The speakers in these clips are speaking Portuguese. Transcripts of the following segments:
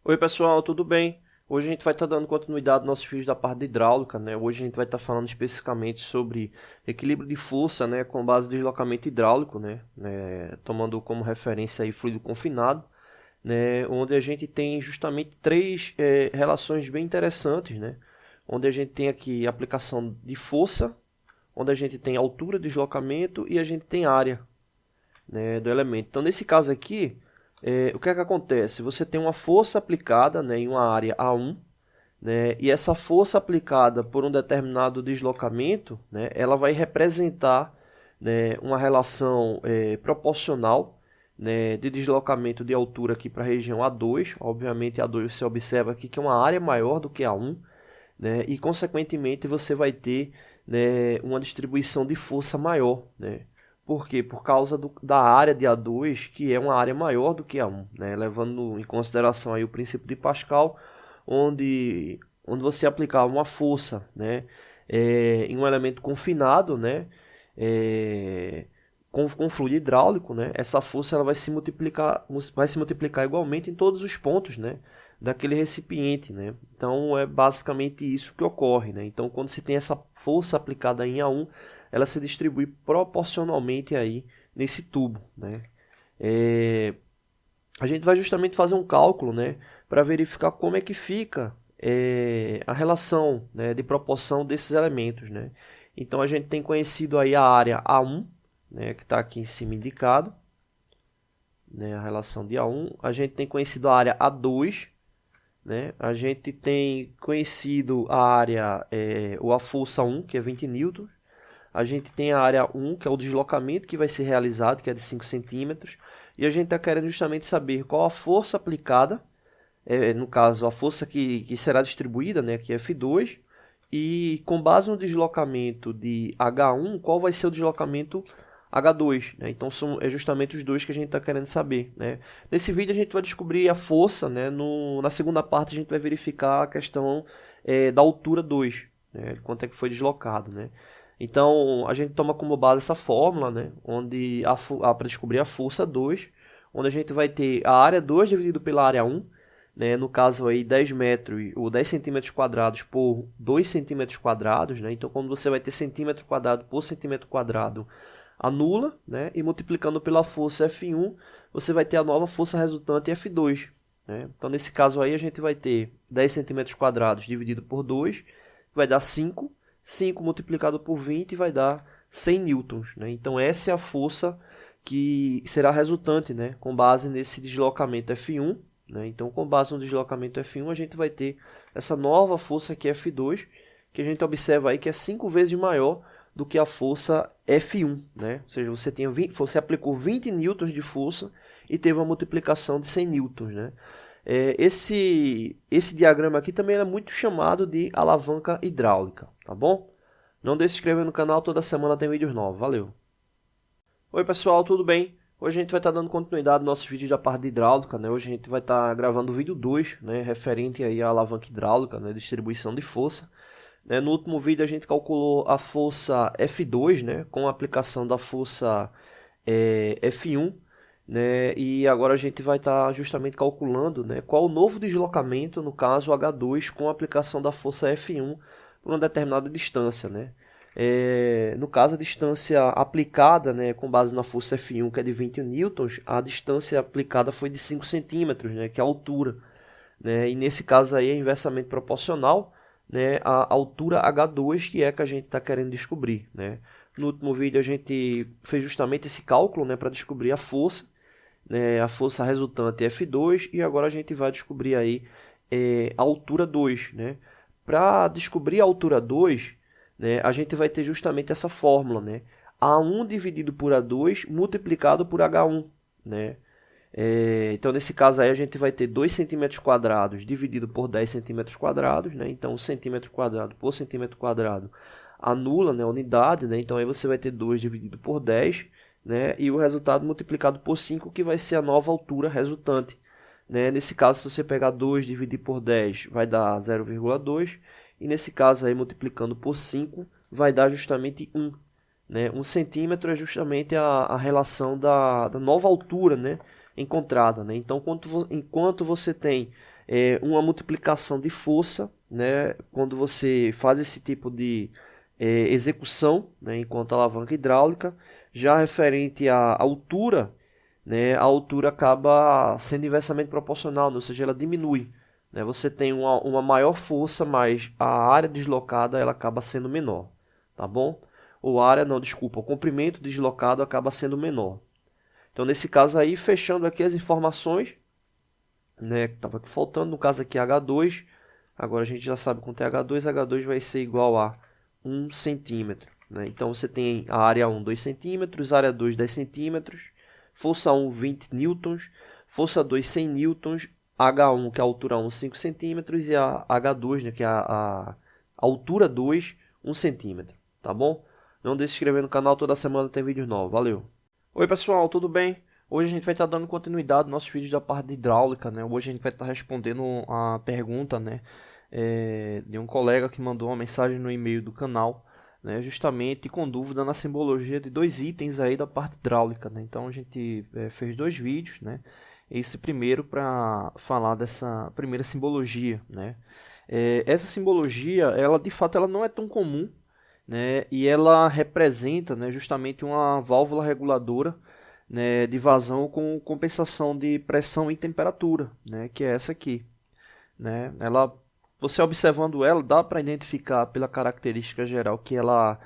Oi pessoal, tudo bem? Hoje a gente vai estar dando continuidade aos nossos vídeos da parte de hidráulica, né? Hoje a gente vai estar falando especificamente sobre equilíbrio de força, né, com base em deslocamento hidráulico, tomando como referência aí fluido confinado, né, onde a gente tem justamente três relações bem interessantes, né? Onde a gente tem aqui a aplicação de força, onde a gente tem altura, deslocamento e a gente tem área, né, do elemento. Então nesse caso aqui o que é que acontece? Você tem uma força aplicada, né, em uma área A1, né, e essa força aplicada por um determinado deslocamento, né, ela vai representar, né, uma relação proporcional, né, de deslocamento de altura aqui para a região A2. Obviamente A2 você observa aqui que é uma área maior do que A1, né, e consequentemente você vai ter, né, uma distribuição de força maior, né. Por quê? Por causa da área de A2, que é uma área maior do que A1, né? Levando em consideração aí o princípio de Pascal, onde você aplicar uma força, né, em um elemento confinado, né, com fluido hidráulico, né, essa força ela vai se multiplicar igualmente em todos os pontos, né, daquele recipiente, né? Então é basicamente isso que ocorre, né? Então quando se tem essa força aplicada em A1, ela se distribui proporcionalmente aí nesse tubo, né? A gente vai justamente fazer um cálculo, né, para verificar como é que fica a relação, né, de proporção desses elementos, né? Então a gente tem conhecido aí a área A1, né, que está aqui em cima indicado, né, a relação de A1. A gente tem conhecido a área A2, né? A gente tem conhecido a área, ou a força 1, que é 20 newtons. A gente tem a área 1, que é o deslocamento que vai ser realizado, que é de 5 centímetros. E a gente está querendo justamente saber qual a força aplicada, no caso, a força que será distribuída, né, que é F2, e com base no deslocamento de H1, qual vai ser o deslocamento H2, né? Então é justamente os dois que a gente está querendo saber, né? Nesse vídeo a gente vai descobrir a força, né? Na segunda parte a gente vai verificar a questão da altura 2, né? Quanto é que foi deslocado, né? Então a gente toma como base essa fórmula, né? Onde para descobrir a força 2, onde a gente vai ter a área 2 dividido pela área 1, né? No caso aí 10 metros ou 10 centímetros quadrados por 2 centímetros quadrados, né? Então quando você vai ter centímetro quadrado por centímetro quadrado, anula, né? E multiplicando pela força F1, você vai ter a nova força resultante F2, né? Então nesse caso aí a gente vai ter 10 centímetros quadrados dividido por 2, vai dar 5, 5 multiplicado por 20 vai dar 100 newtons, né? Então essa é a força que será resultante, né, com base nesse deslocamento F1, né? Então com base no deslocamento F1 a gente vai ter essa nova força que é F2, que a gente observa aí que é 5 vezes maior do que a força F1, né? Ou seja, você aplicou 20 newtons de força e teve uma multiplicação de 100 newtons, né? Esse diagrama aqui também é muito chamado de alavanca hidráulica, tá bom? Não deixe de se inscrever no canal, toda semana tem vídeos novos. Valeu! Oi pessoal, tudo bem? Hoje a gente vai estar dando continuidade aos nossos vídeos da parte de hidráulica, né? Hoje a gente vai estar gravando o vídeo 2, né? Referente aí à alavanca hidráulica, né? Distribuição de força. Né? No último vídeo a gente calculou a força F2, né? Com a aplicação da força F1, né? E agora a gente vai estar justamente calculando, né, qual o novo deslocamento, no caso H2, com a aplicação da força F1 por uma determinada distância, né? No caso, a distância aplicada, né, com base na força F1, que é de 20 newtons, a distância aplicada foi de 5 centímetros, né, que é a altura, né? E nesse caso aí é inversamente proporcional, né, à altura H2, que é que a gente está querendo descobrir, né? No último vídeo a gente fez justamente esse cálculo, né, para descobrir a força, né, a força resultante é F2, e agora a gente vai descobrir aí a altura 2, né? Para descobrir a altura 2, né, a gente vai ter justamente essa fórmula, né? A1 dividido por A2 multiplicado por H1, né? Então, nesse caso aí, a gente vai ter 2 centímetros quadrados dividido por 10 centímetros quadrados, né? Então, 1 centímetro quadrado por centímetro quadrado anula, né, a unidade, né? Então, aí você vai ter 2 dividido por 10, né? E o resultado multiplicado por 5, que vai ser a nova altura resultante, né? Nesse caso, se você pegar 2 dividir por 10, vai dar 0,2. E nesse caso aí, multiplicando por 5, vai dar justamente 1. Né? 1 centímetro é justamente a relação da nova altura, né, encontrada. Né? Então, enquanto você tem uma multiplicação de força, né, quando você faz esse tipo de execução, né, enquanto alavanca hidráulica. Já referente à altura, né, a altura acaba sendo inversamente proporcional, ou seja, ela diminui. Né, você tem uma maior força, mas a área deslocada ela acaba sendo menor, tá bom? Ou a área, não, desculpa, o comprimento deslocado acaba sendo menor. Então, nesse caso aí, fechando aqui as informações, né, que estava faltando, no caso aqui H2, agora a gente já sabe quanto é H2, H2 vai ser igual a 1 centímetro. Né? Então você tem a área 1, 2 centímetros, área 2, 10 centímetros, força 1, 20 newtons, força 2, 100 newtons, H1, que é a altura 1, 5 centímetros, e a H2, né, que é a altura 2, 1 centímetro. Tá bom? Não deixe de se inscrever no canal, toda semana tem vídeo novo. Valeu! Oi pessoal, tudo bem? Hoje a gente vai estar dando continuidade aos nossos vídeos da parte de hidráulica, né? Hoje a gente vai estar respondendo a pergunta, né, de um colega que mandou uma mensagem no e-mail do canal, né, justamente com dúvida na simbologia de dois itens aí da parte hidráulica, né? Então a gente fez dois vídeos, né? Esse primeiro para falar dessa primeira simbologia, né? Essa simbologia, ela de fato ela não é tão comum, né? E ela representa, né, justamente uma válvula reguladora, né, de vazão com compensação de pressão e temperatura, né, que é essa aqui, né? Você observando ela, dá para identificar pela característica geral que ela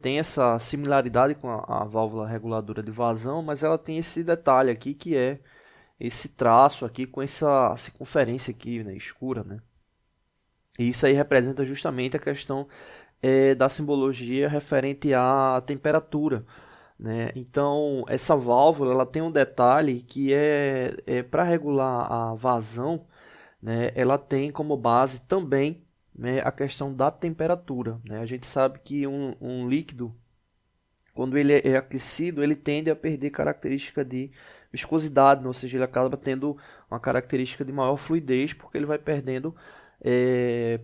tem essa similaridade com a válvula reguladora de vazão, mas ela tem esse detalhe aqui que é esse traço aqui com essa circunferência aqui, né, escura, né? E isso aí representa justamente a questão da simbologia referente à temperatura, né? Então, essa válvula ela tem um detalhe que para regular a vazão, né? Ela tem como base também, né, a questão da temperatura, né? A gente sabe que um líquido, quando ele é aquecido, ele tende a perder característica de viscosidade, né? Ou seja, ele acaba tendo uma característica de maior fluidez, porque ele vai perdendo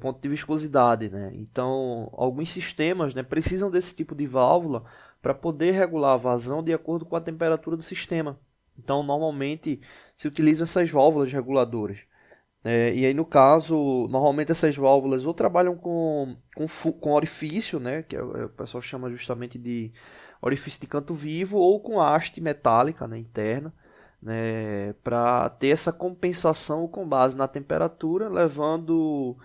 ponto de viscosidade, né? Então, alguns sistemas, né, precisam desse tipo de válvula para poder regular a vazão de acordo com a temperatura do sistema. Então, normalmente se utilizam essas válvulas reguladoras. E aí, no caso, normalmente essas válvulas ou trabalham com orifício, né, que o pessoal chama justamente de orifício de canto vivo, ou com haste metálica, né, interna, né, para ter essa compensação com base na temperatura, levando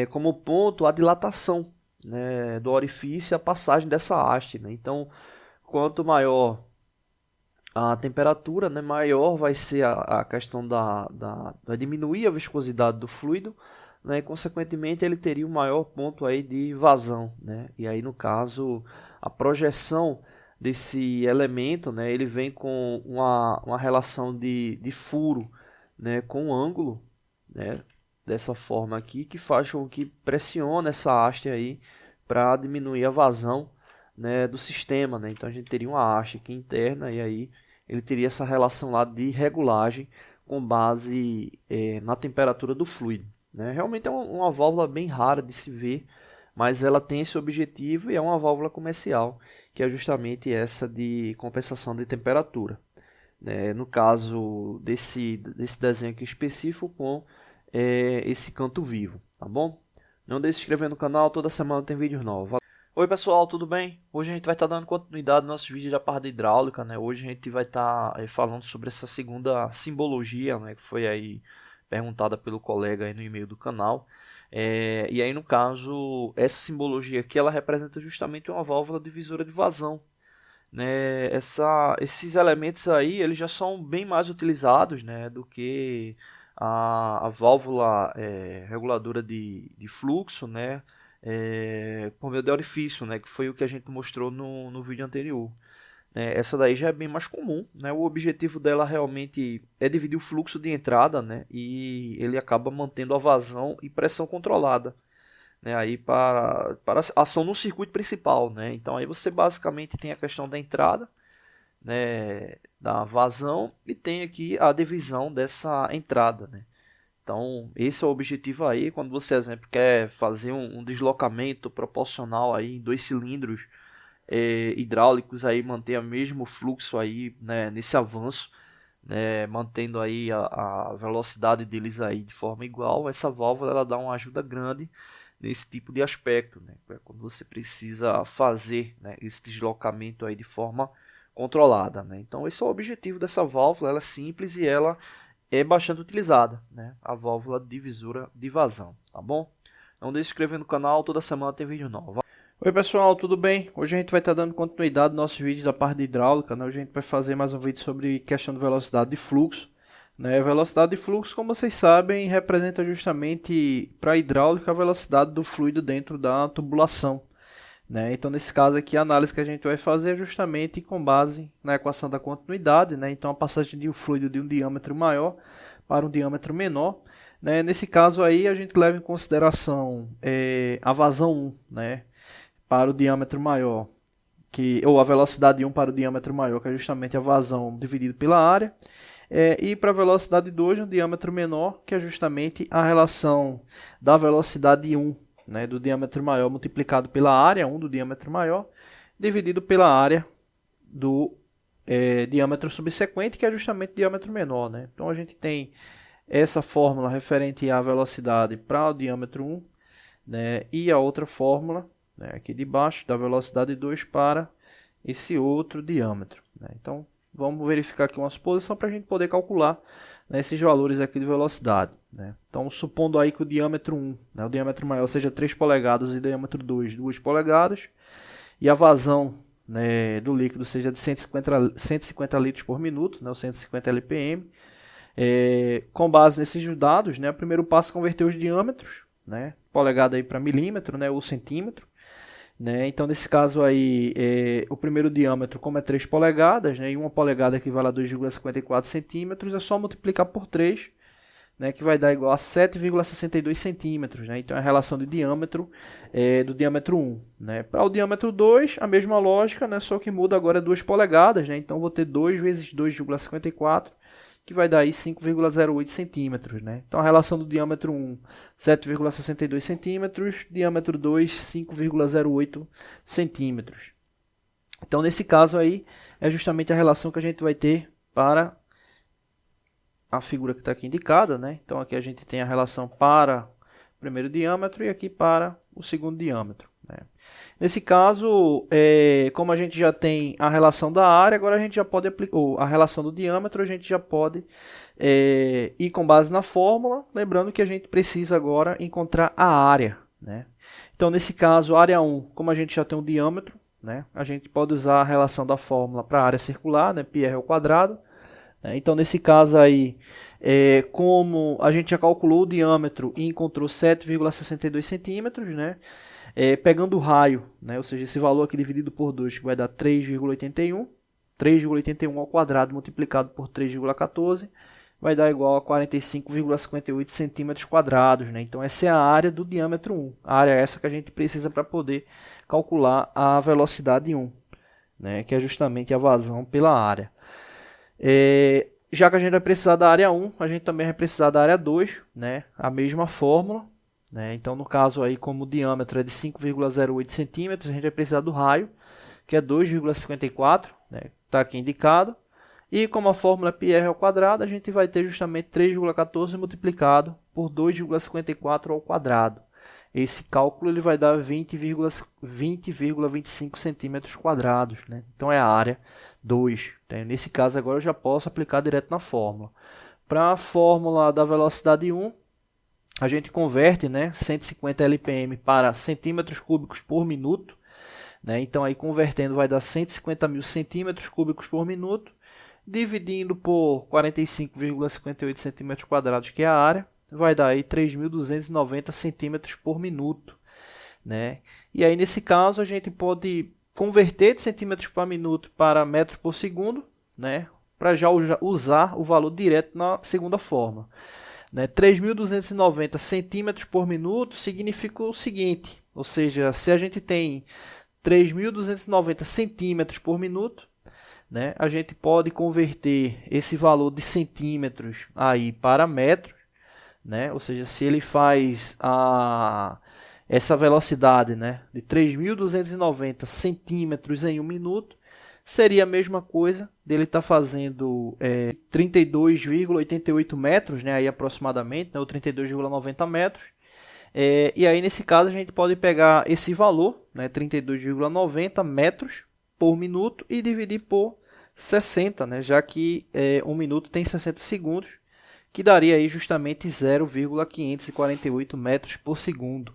como ponto a dilatação, né, do orifício e a passagem dessa haste. Né? Então, quanto maior a temperatura, né, maior vai ser a questão vai diminuir a viscosidade do fluido, né, e consequentemente ele teria um maior ponto aí de vazão, né, e aí no caso a projeção desse elemento, né, ele vem com uma relação de furo, né, com ângulo, né, dessa forma aqui, que faz com que pressione essa haste aí para diminuir a vazão, né, do sistema, né? Então a gente teria uma haste aqui interna e aí ele teria essa relação lá de regulagem com base na temperatura do fluido, né? Realmente é uma válvula bem rara de se ver, mas ela tem esse objetivo e é uma válvula comercial, que é justamente essa de compensação de temperatura, né? No caso desse desenho aqui específico com esse canto vivo, tá bom? Não deixe de se inscrever no canal, toda semana tem vídeos novos. Oi pessoal, tudo bem? Hoje a gente vai estar dando continuidade nos nossos vídeos da parte da hidráulica, né? Hoje a gente vai estar falando sobre essa segunda simbologia, né? Que foi aí perguntada pelo colega aí no e-mail do canal. E aí no caso, essa simbologia aqui, ela representa justamente uma válvula divisora de vazão, né? Esses elementos aí, eles já são bem mais utilizados, né? Do que a válvula reguladora de fluxo, né? Por meio de orifício, né, que foi o que a gente mostrou no vídeo anterior. Essa daí já é bem mais comum, né? O objetivo dela realmente é dividir o fluxo de entrada, né, e ele acaba mantendo a vazão e pressão controlada, né, aí para ação no circuito principal, né? Então aí você basicamente tem a questão da entrada, né, da vazão, e tem aqui a divisão dessa entrada, né? Então, esse é o objetivo aí, quando você, exemplo, quer fazer um deslocamento proporcional aí em dois cilindros hidráulicos aí, manter o mesmo fluxo aí, né, nesse avanço, mantendo aí a velocidade deles aí de forma igual, essa válvula ela dá uma ajuda grande nesse tipo de aspecto, né? Quando você precisa fazer, né, esse deslocamento aí de forma controlada, né? Então esse é o objetivo dessa válvula, ela é simples e ela é bastante utilizada, né? A válvula divisora de vazão, tá bom? Não deixe de se inscrever no canal, toda semana tem vídeo novo. Oi pessoal, tudo bem? Hoje a gente vai estar dando continuidade aos nossos vídeos da parte de hidráulica, né? Hoje a gente vai fazer mais um vídeo sobre questão de velocidade de fluxo, né? Velocidade de fluxo, como vocês sabem, representa justamente para a hidráulica a velocidade do fluido dentro da tubulação, né? Então nesse caso aqui a análise que a gente vai fazer é justamente com base na equação da continuidade, né? Então a passagem de um fluido de um diâmetro maior para um diâmetro menor, né? Nesse caso aí a gente leva em consideração a vazão 1, né? Para o diâmetro maior, ou a velocidade 1 para o diâmetro maior, que é justamente a vazão dividido pela área, e para a velocidade 2, um diâmetro menor, que é justamente a relação da velocidade 1, né, do diâmetro maior multiplicado pela área 1 do diâmetro maior, dividido pela área do diâmetro subsequente, que é justamente o diâmetro menor. Né? Então a gente tem essa fórmula referente à velocidade para o diâmetro 1, né, e a outra fórmula, né, aqui de baixo, da velocidade 2 para esse outro diâmetro. Né? Então, vamos verificar aqui uma suposição para a gente poder calcular, né, esses valores aqui de velocidade. Né? Então, supondo aí que o diâmetro 1, né, o diâmetro maior, seja 3 polegadas e o diâmetro 2, 2 polegadas, e a vazão, né, do líquido seja de 150 litros por minuto, né, ou 150 LPM, com base nesses dados, né, o primeiro passo é converter os diâmetros, né, polegada para milímetro, né, ou centímetro. Né? Então, nesse caso aí, o primeiro diâmetro, como é 3 polegadas, né? E 1 polegada equivale a 2,54 centímetros, é só multiplicar por 3, né? Que vai dar igual a 7,62 centímetros. Né? Então, é a relação de diâmetro do diâmetro 1. Né? Para o diâmetro 2, a mesma lógica, né? Só que muda agora 2 polegadas. Né? Então, vou ter 2 vezes 2,54, que vai dar aí 5,08 centímetros. Né? Então, a relação do diâmetro 1, 7,62 centímetros, diâmetro 2, 5,08 centímetros. Então, nesse caso aí, é justamente a relação que a gente vai ter para a figura que está aqui indicada. Né? Então, aqui a gente tem a relação para o primeiro diâmetro e aqui para o segundo diâmetro. Né? Nesse caso, como a gente já tem a relação da área, agora a gente já pode aplicar, ou a relação do diâmetro, a gente já pode ir com base na fórmula, lembrando que a gente precisa agora encontrar a área. Né? Então, nesse caso, área 1, como a gente já tem um diâmetro, né, a gente pode usar a relação da fórmula para a área circular, né, πr ao quadrado. Então, nesse caso aí, como a gente já calculou o diâmetro e encontrou 7,62 centímetros, né? Pegando o raio, né? Ou seja, esse valor aqui dividido por 2, que vai dar 3,81. 3,81 ao quadrado multiplicado por 3,14 vai dar igual a 45,58 centímetros quadrados. Né? Então, essa é a área do diâmetro 1. A área é essa que a gente precisa para poder calcular a velocidade 1, né? Que é justamente a vazão pela área. Já que a gente vai precisar da área 1, a gente também vai precisar da área 2, né? A mesma fórmula. Né? Então, no caso aí, como o diâmetro é de 5,08 centímetros, a gente vai precisar do raio, que é 2,54, né? Está aqui indicado. E como a fórmula é πr ao quadrado, a gente vai ter justamente 3,14 multiplicado por 2,54 ao quadrado. Esse cálculo ele vai dar 20,25 centímetros quadrados. Né? Então, é a área 2. Né? Nesse caso, agora eu já posso aplicar direto na fórmula. Para a fórmula da velocidade 1, a gente converte, né, 150 LPM para centímetros cúbicos por minuto. Né? Então, aí convertendo vai dar 150 mil centímetros cúbicos por minuto, dividindo por 45,58 centímetros quadrados, que é a área, vai dar aí 3.290 centímetros por minuto. Né? E aí, nesse caso, a gente pode converter de centímetros por minuto para metros por segundo, né? Para já usar o valor direto na segunda forma. Né? 3.290 centímetros por minuto significa o seguinte, ou seja, se a gente tem 3.290 centímetros por minuto, né, a gente pode converter esse valor de centímetros aí para metros, né? Ou seja, se ele faz essa velocidade, né, de 3.290 centímetros em 1 minuto, seria a mesma coisa dele estar fazendo 32,88 metros, né, aí aproximadamente, né, ou 32,90 metros. E aí nesse caso a gente pode pegar esse valor, né, 32,90 metros por minuto, e dividir por 60, né, já que 1 minuto tem 60 segundos, que daria aí justamente 0,548 metros por segundo.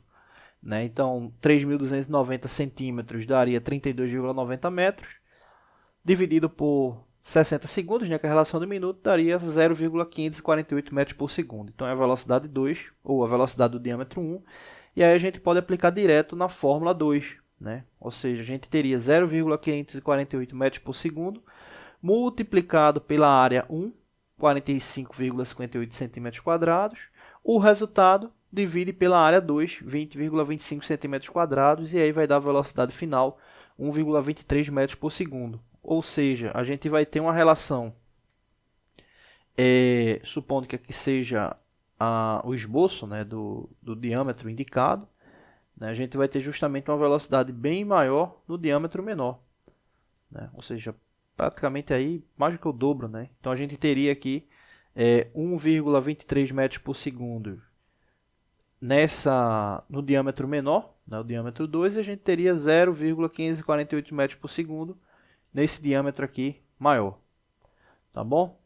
Né? Então, 3.290 centímetros daria 32,90 metros, dividido por 60 segundos, né, que é a relação do minuto, daria 0,548 metros por segundo. Então, é a velocidade 2, ou a velocidade do diâmetro 1, e aí a gente pode aplicar direto na fórmula 2. Né? Ou seja, a gente teria 0,548 metros por segundo, multiplicado pela área 1, 45,58 centímetros quadrados. O resultado divide pela área 2, 20,25 centímetros quadrados, e aí vai dar a velocidade final 1,23 metros por segundo. Ou seja, a gente vai ter uma relação, supondo que aqui seja o esboço, né, do diâmetro indicado, né, a gente vai ter justamente uma velocidade bem maior no diâmetro menor. Né? Ou seja, praticamente aí mais do que o dobro. Né? Então a gente teria aqui 1,23 metros por segundo no diâmetro menor, né, o diâmetro 2, e a gente teria 0,548 metros por segundo nesse diâmetro aqui maior. Tá bom?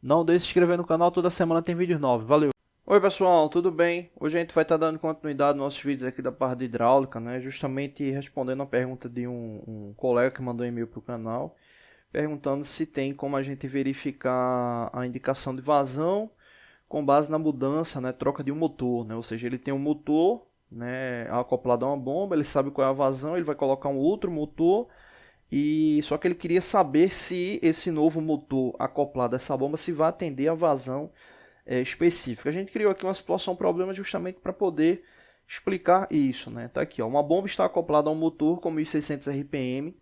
Não deixe de se inscrever no canal, toda semana tem vídeos novos. Valeu! Oi pessoal, tudo bem? Hoje a gente vai estar dando continuidade nos nossos vídeos aqui da parte de hidráulica, né? Justamente respondendo a pergunta de um colega que mandou um e-mail para o canal, perguntando se tem como a gente verificar a indicação de vazão com base na mudança, né, troca de um motor, né? Ou seja, ele tem um motor, né, acoplado a uma bomba, ele sabe qual é a vazão, ele vai colocar um outro motor, e só que ele queria saber se esse novo motor acoplado a essa bomba se vai atender a vazão específica. A gente criou aqui uma situação problema justamente para poder explicar isso, né? Tá aqui, ó, uma bomba está acoplada a um motor com 1.600 RPM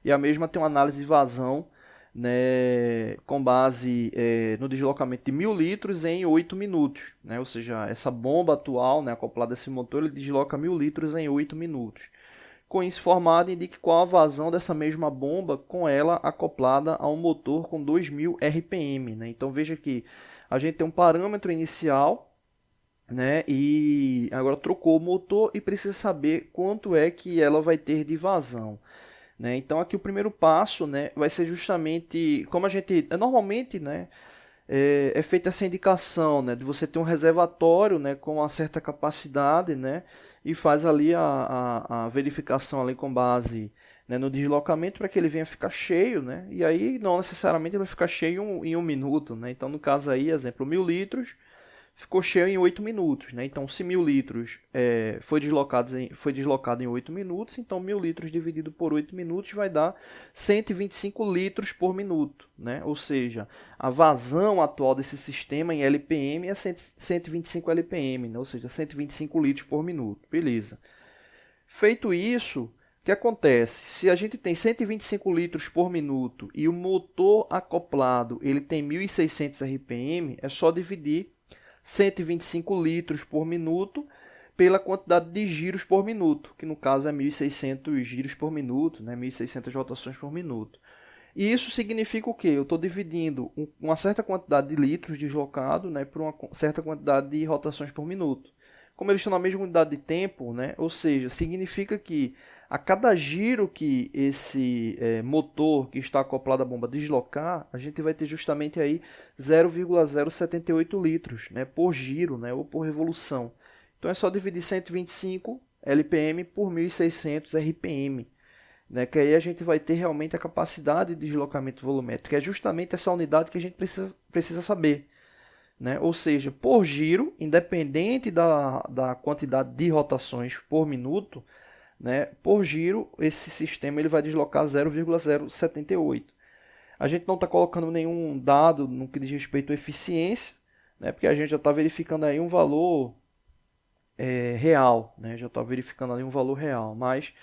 e a mesma tem uma análise de vazão, né, com base no deslocamento de 1.000 litros em 8 minutos. Né? Ou seja, essa bomba atual, né, acoplada a esse motor, ele desloca 1.000 litros em 8 minutos. Com isso formado, indique qual a vazão dessa mesma bomba com ela acoplada a um motor com 2.000 RPM. Né? Então veja que a gente tem um parâmetro inicial, né, e agora trocou o motor e precisa saber quanto é que ela vai ter de vazão. Né? Então aqui o primeiro passo, né, vai ser justamente como a gente normalmente, né, é feita essa indicação, né, de você ter um reservatório, né, com uma certa capacidade, né, e faz ali a verificação ali com base, né, no deslocamento para que ele venha ficar cheio, né, e aí não necessariamente ele vai ficar cheio em um minuto. Né? Então no caso aí, exemplo, 1.000 litros ficou cheio em 8 minutos. Né? Então, se 1.000 litros foi deslocado em 8 minutos, então 1.000 litros dividido por 8 minutos vai dar 125 litros por minuto. Né? Ou seja, a vazão atual desse sistema em LPM é 125 LPM, né? Ou seja, 125 litros por minuto. Beleza. Feito isso, o que acontece? Se a gente tem 125 litros por minuto e o motor acoplado ele tem 1.600 RPM, é só dividir 125 litros por minuto pela quantidade de giros por minuto, que no caso é 1.600 giros por minuto, né? 1.600 rotações por minuto. E isso significa o quê? Eu estou dividindo uma certa quantidade de litros deslocado, né, por uma certa quantidade de rotações por minuto. Como eles estão na mesma unidade de tempo, né, ou seja, significa que a cada giro que esse motor que está acoplado à bomba deslocar, a gente vai ter justamente aí 0,078 litros, né, por giro, né, ou por revolução. Então é só dividir 125 LPM por 1.600 RPM. Né, que aí a gente vai ter realmente a capacidade de deslocamento volumétrico, que é justamente essa unidade que a gente precisa saber. Né? Ou seja, por giro, independente da quantidade de rotações por minuto, né, por giro, esse sistema ele vai deslocar 0,078. A gente não está colocando nenhum dado no que diz respeito à eficiência, né, porque a gente já está verificando aí um valor real, né, já está verificando ali um valor real, mas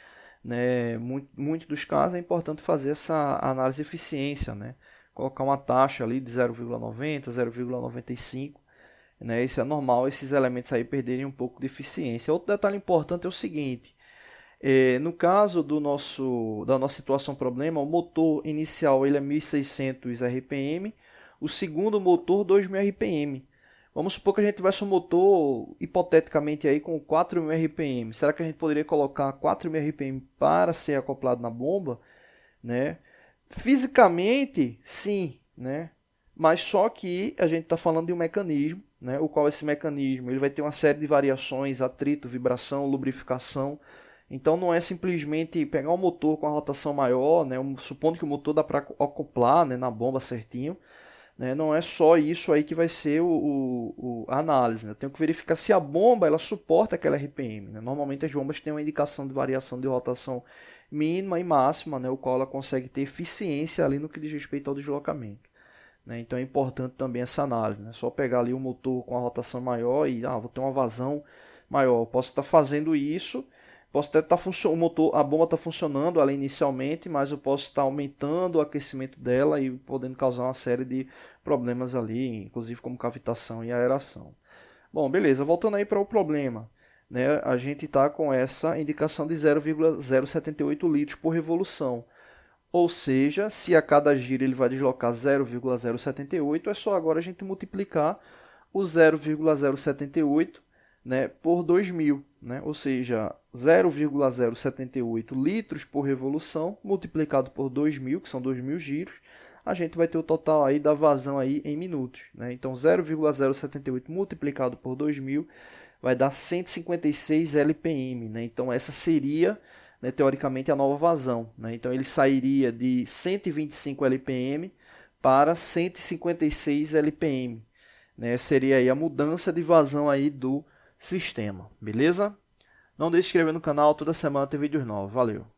né, muito dos casos é importante fazer essa análise de eficiência, né, colocar uma taxa ali de 0,90, 0,95, né, isso é normal, esses elementos aí perderem um pouco de eficiência. Outro detalhe importante é o seguinte, No caso da nossa situação problema, o motor inicial ele é 1.600 RPM, o segundo motor 2.000 RPM. Vamos supor que a gente tivesse um motor, hipoteticamente, aí, com 4.000 RPM. Será que a gente poderia colocar 4.000 RPM para ser acoplado na bomba? Né? Fisicamente, sim, né? Mas só que a gente está falando de um mecanismo, né? O qual esse mecanismo ele vai ter uma série de variações, atrito, vibração, lubrificação. Então não é simplesmente pegar um motor com a rotação maior, né? Supondo que o motor dá para acoplar, né, na bomba certinho, né? Não é só isso aí que vai ser a análise, né? Eu tenho que verificar se a bomba ela suporta aquela RPM, né? Normalmente as bombas têm uma indicação de variação de rotação mínima e máxima, né? O qual ela consegue ter eficiência ali no que diz respeito ao deslocamento, né? Então é importante também essa análise, né? Só pegar ali um motor com a rotação maior e vou ter uma vazão maior. Eu posso estar fazendo isso, posso até estar a bomba está funcionando ali inicialmente, mas eu posso estar aumentando o aquecimento dela e podendo causar uma série de problemas ali, inclusive como cavitação e aeração. Bom, beleza, voltando aí para o problema, né? A gente está com essa indicação de 0,078 litros por revolução. Ou seja, se a cada giro ele vai deslocar 0,078, é só agora a gente multiplicar o 0,078, né, por 2.000, né? Ou seja, 0,078 litros por revolução multiplicado por 2.000, que são 2.000 giros, a gente vai ter o total aí da vazão aí em minutos, né? Então 0,078 multiplicado por 2.000 vai dar 156 LPM, né? Então essa seria, né, teoricamente a nova vazão, né? Então ele sairia de 125 LPM para 156 LPM, né? Seria aí a mudança de vazão aí do sistema, beleza? Não deixe de se inscrever no canal, toda semana tem vídeos novos. Valeu!